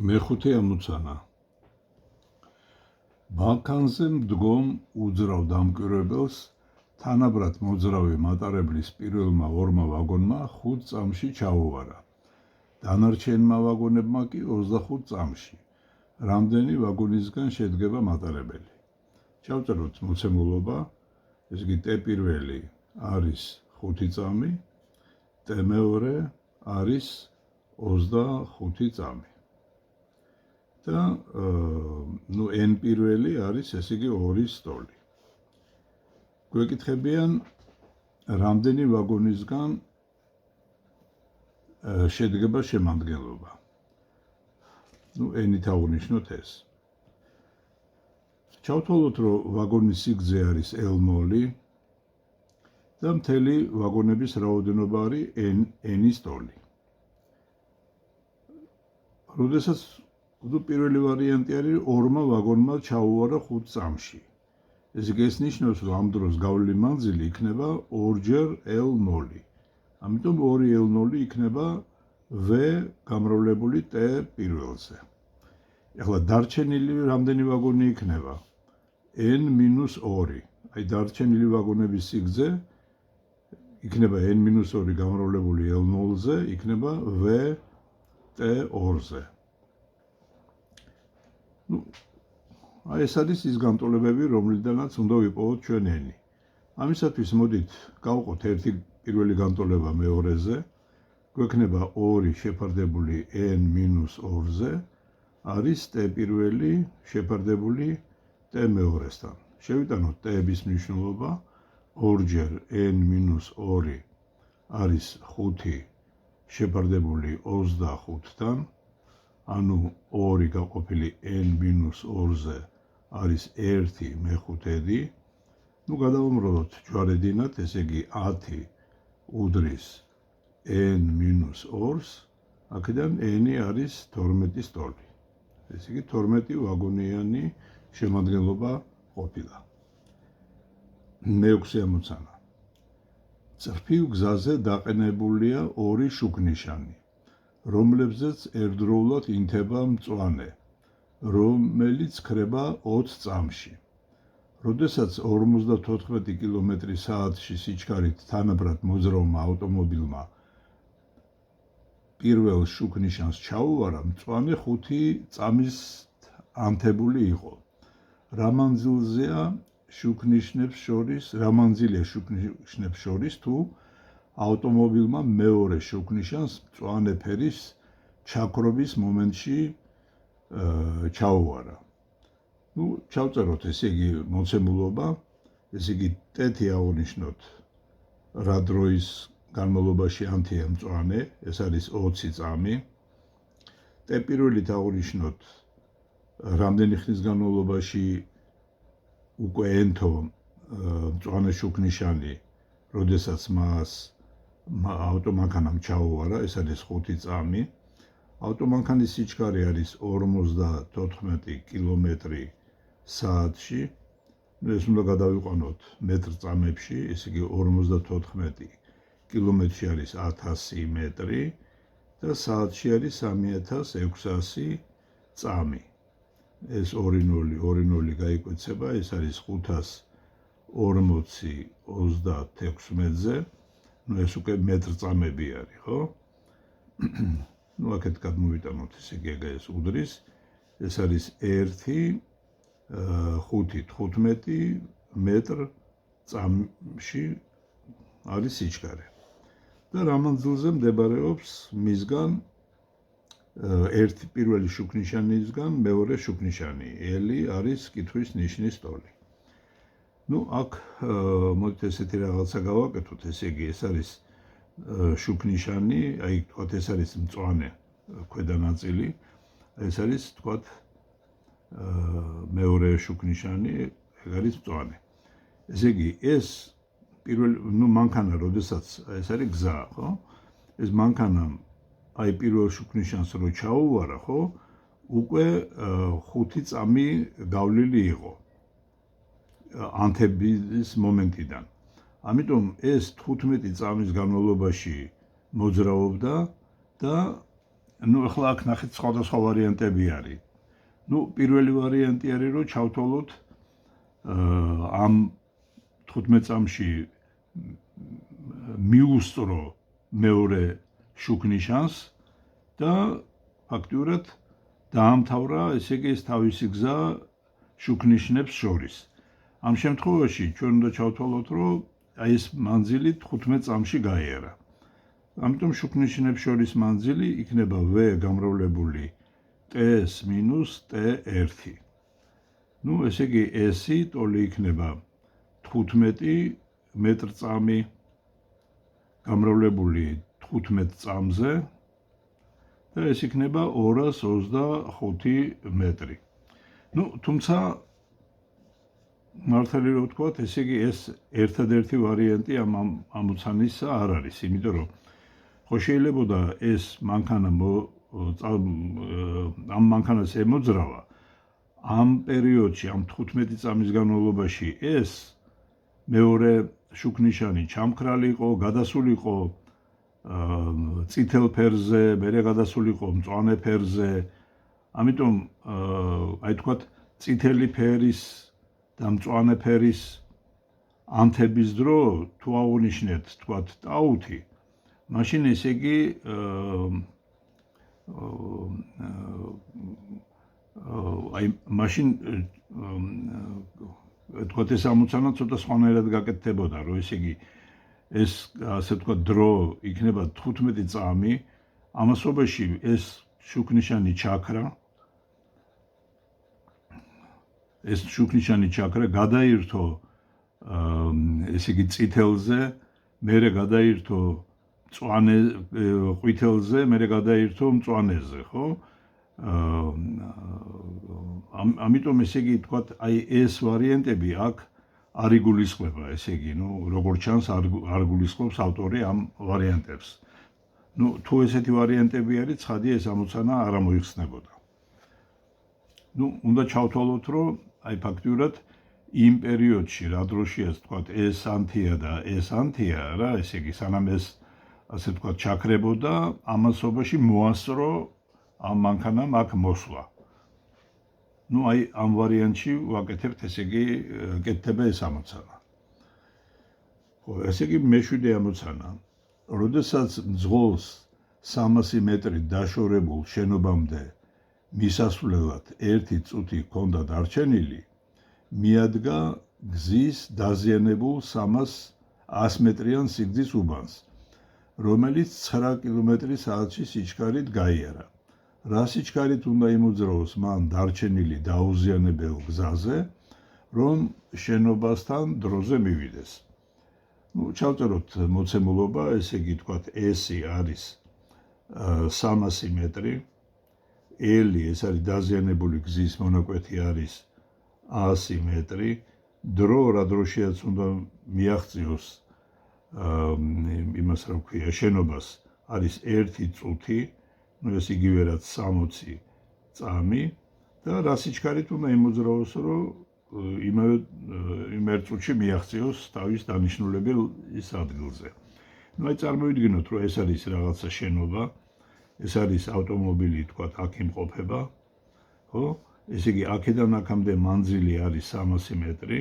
მეხუთე ამოცანა. ბალკანზე მდგომ უძრავ დამკვირვებელს თანაბრად მოძრავი მატარებლის პირველმა ორმა ვაგონმა 5 წამში ჩაუვარა. დანარჩენმა ვაგონებმა კი 25 წამში. რამდენი ვაგონისგან შედგება მატარებელი? ჩავწეროთ მოცემულობა. ეს იგი ტე პირველი არის 5 წამი, ტე მეორე არის 25 წამი. და n პირველი არის ეს იგი 2 სტოლი. გვეკითხებიან რამდენი ვაგონისგან შედგება შემადგენლობა. n-ით აღვნიშნოთ ეს. ჩავთვალოთ, რომ ვაგონის სიგრძე არის L-მოლი და მთელი ვაგონების რაოდენობა არის n სტოლი. როდესაც პირველი ვარიანტი არის ორმა ვაგონმა ჩაუვარა 5 წამში. ეს იგი ეს ნიშნავს, რომ ამ დროს გავლილი მანძილი იქნება 2-ჯერ L-მოლი. ამიტომ 2 L-მოლი იქნება V გამრავლებული T პირველზე. ეხლა დარჩენილი რამდენი ვაგონი იქნება? n-2. აი დარჩენილი ვაგონების სიგრძე იქნება n-2 გამრავლებული L-მოლზე, იქნება V T2-ზე. აი ეს არის ის განტოლებები, რომლიდანაც უნდა ვიპოვოთ ჩვენ n. ამისათვის მოდით გავყოთ ერთი პირველი განტოლება მეორეზე. გვექნება 2 შეფარდებული n-2-ზე არის t პირველი შეფარდებული t მეორესთან. შევიტანოთ t-ების მნიშვნელობა. 2-ჯერ n-2 არის 5 შეფარდებული 25-თან. ანუ 2 გაყოფილი n-2-ზე არის 1 მეხუთედი. გადავამრავლოთ ჯვარედინად, ესე იგი 10 უდრის n-2-ს, აქედან n არის 12 სტოლი. ესე იგი 12 ვაგონიანი შემადგენლობა ყოფილა. მეექვსე ამოცანა. წრფივ გზაზე დაყენებულია 2 შუქნიშანი, რომლებზეც ერთდროულად ინთება მწვანე, რომელიც ქრება 20 წამში. როდესაც 54 კმ/სთ სიჩქარით თანაბრად მოძრავმა ავტომობილმა პირველ შუქნიშანს ჩაუვარა, მწვანე 5 წამის ანთებული იყო. რა მანძილზეა შუქნიშნებს შორის თუ ავტომობილმა მეორე შუქნიშანს მწვანე ფერის ჩაქრობის მომენტში ჩაუვარა. ჩავწეროთ ესე იგი მოცემულობა, ესე იგი t-ი აღვნიშნოთ რა დროის განმავლობაში ანთია მწვანე, ეს არის 20 წამი. t პირველით აღვნიშნოთ რამდენი ხნის განმავლობაში უკვე ენთო მწვანე შუქნიშანი, როდესაც მას ავტომანქანამ ჩაუვარა, ეს არის 5 წამი. ავტომანქანის სიჩქარე არის 54 კმ/სთ. ეს უნდა გადავიყვანოთ მეტრ წამებში, ესე იგი 54 კმ-ში არის 1000 მეტრი და საათში არის 3600 წამი. ეს 2-0 გაიკვეცება, ეს არის 540 36-ზე. ეს უკვე მეტრ წამები არის, ხო? აქეთ გადმოვიტანოთ, ესე იგი ეს უდრის, ეს არის 1.5-15 მეტრ წამში არის სიჩქარე. და რა მანძილზე მდებარეობს მისგან ერთი პირველი შუქნიშანისგან მეორე შუქნიშანი. L-ი არის კითხვის ნიშნის სტოლი. აქ მოდით ესეთი რაღაცა გავაკეთოთ, ესე იგი ეს არის შუქნიშანი, აი თქვათ ეს არის მწვანე ქვედა ნაწილი, ეს არის თქვათ მეორე შუქნიშანი, ეგ არის მწვანე. ესე იგი ეს პირველი მანქანა, როდესაც ეს არის გზა, ხო? ეს მანქანა აი პირველ შუქნიშანს რო ჩაუვარა, ხო? უკვე 5 წამი გავლილი იყო ანთების მომენტიდან. ამიტომ ეს 15 წამის განმავლობაში მოძრაობდა და ნუ ახლა აქ ნახეთ სხვადასხვა ვარიანტები არის. ნუ პირველი ვარიანტი არის რომ ჩავთვალოთ ამ 15 წამში მიუსწრო მეორე შუქნიშანს და ფაქტიურად დაამთავრა ესე იგი ეს თავისი გზა შუქნიშნებს შორის. ამ შემთხვევაში ჩვენ უნდა ჩავთვალოთ რომ აი ეს მანძილი 15 წამში გაიარა. ამიტომ შუქნიშნებს შორის მანძილი იქნება v გამრავლებული ts minus t1. ნუ ესე იგი s-ი ტოლი იქნება 15 მეტრწამი გამრავლებული 15 წამზე და ეს იქნება 225 მეტრი. ნუ თუმცა მართალი რო ვთქვათ, ესე იგი ეს ერთადერთი ვარიანტი ამ ამოცანისა არ არის, იმიტომ რომ ხო შეიძლებოდა ეს მანქანა ამ მანქანას ემოძრავა ამ პერიოდში, ამ 15 წამის განმავლობაში ეს მეორე შუქნიშანი ჩამქრალიყო, გადასულიყო წითელ ფერზე, მერე გადასულიყო მწვანე ფერზე. ამიტომ აი თქვათ წითელი ფერის და მწვანე ფერის ანთების დრო თუ აღვნიშნეთ თქვათ ტაუთი, მაშინ ესე იგი აი მაშინ თქვათ ეს ამოცანა ცოტა სხვანაირად გაკეთდებოდა, რომ ესე იგი ეს ასე თქვათ დრო იქნება 15 წამი, ამასობაში ეს შუქნიშანი ჩაქრა გადაირთო ესე იგი წითელზე, მერე გადაირთო მწვანე ყვითელზე, მერე გადაირთო მწვანეზე, ხო? ამიტომ ესე იგი თქვათ აი ეს ვარიანტები აქ არ იგულისხმება, ესე იგი, ნუ როგორც ჩანს არ გულისხმობს ავტორი ამ ვარიანტებს. ნუ თუ ესეთი ვარიანტები არის, ცხადია ეს ამოცანა არ ამოიხსნებოდა. ნუ უნდა ჩავთვალოთ, რომ აი ფაქტიურად იმ პერიოდში რა დროშიაც თქვათ ეს ანთია და ეს ანთია რა, ესე იგი სანამ ეს ასე თქვათ ჩაქრებოდა, ამასობაში მოასწრო ამ მანქანამ აქ მოსვლა. ნუ აი ამ ვარიანტში ვაკეთებთ ესე იგი კეთდება ეს ამოცანა. ხო, ესე იგი მეშვიდე ამოცანა. როდესაც მძღოლს 300 მეტრი დაშორებულ შენობამდე მისასვლელად 1 წუთი ჰქონდა დარჩენილი, მიადგა გზის დაზიანებულ 100 მეტრიან სიგრძის უბანს, რომელიც 9 კმ/სთ-ში სიჩქარით გაიარა. რა სიჩქარით უნდა იმოძრაოს მან დარჩენილი დაუზიანებელ გზაზე, რომ შენობასთან დროზე მივიდეს. ნუ ჩავწეროთ მოცემულობა, ესე იგი თქვათ S-ი არის 300 მეტრი, L-ი ეს არის დაზიანებული გზის მონაკვეთი არის 100 მეტრი, დრო რა დროშიაც უნდა მიაღწიოს იმას რა ვქვია, შენობას არის 1 წუთი, ნუ ეს იგივე რაც 60 წამი და რა სიჩქარით უნდა იმოძრაოს, რომ იმავე იმ 1 წუთში მიაღწიოს თავის დანიშნულებელ ის ადგილზე. ნუ აი წარმოვიდგინოთ, რომ ეს არის რაღაცა შენობა, ეს არის ავტომობილი, თქვათ, აქ იმყოფება, ხო? ესე იგი აქედან აქამდე მანძილი არის 300 მეტრი,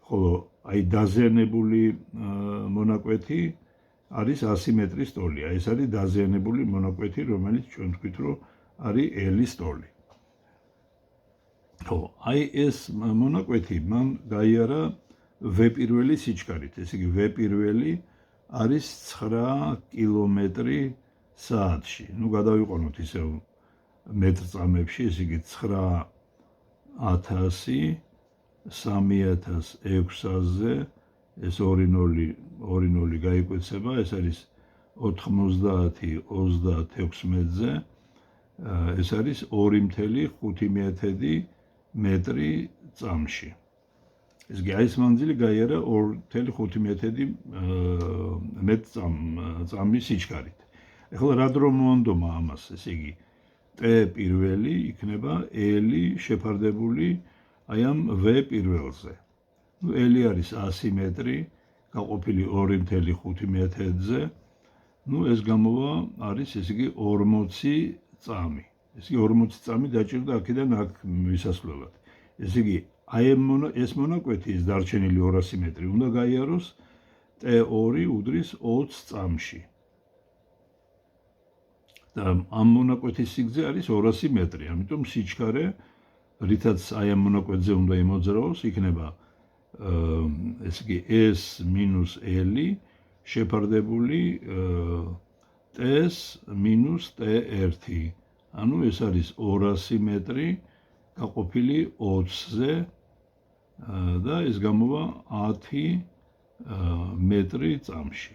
ხოლო აი დაზიანებული მონაკვეთი არის 100 მეტრის ტოლი. აი ეს არის დაზიანებული მონაკვეთი, რომელიც ჩვენ თქვით, რომ არის L-ის ტოლი. ხო, აი ეს მონაკვეთი მან გაიარა V პირველი სიჩქარით. ესე იგი V პირველი არის 9 კმ/სთ-ში. ნუ გადავიყონოთ ისევ მეტრწამებში, ესე იგი 9000 3600-ზე ეს 2-0 გაიკვეცება, ეს არის 90-36-ზე, ეს არის 2,5 მეტრი წამში. ეს კი აი ეს მანძილი გაიარა 2,5 წამის სიჩქარით. ეხლა რა დრო მოანდომა ამას, ესე იგი T1 იქნება L-ი შეფარდებული აი ამ V1-ზე. ნუ L-ი არის 100 მეტრი, გაყოფილი 2,5-ზე ნუ ეს გამოვა არის ესე იგი 40 წამი. ესე იგი 40 წამი დაჭირდა აქედან აქ მისასვლელად. ესე იგი აი ეს მონაკვეთი ის დარჩენილი 200 მეტრი უნდა გაიაროს T2 უდრის 20 წამში. და ამ მონაკვეთის სიგრძე არის 200 მეტრი, ამიტომ სიჩქარე რითაც აი ამ მონაკვეთზე უნდა იმოძრაოს, იქნება ესე იგი S - L შეფარდებული T-S - T1. ანუ ეს არის 200 მეტრი გაყოფილი 20-ზე და ეს გამოვა 10 მეტრი წამში.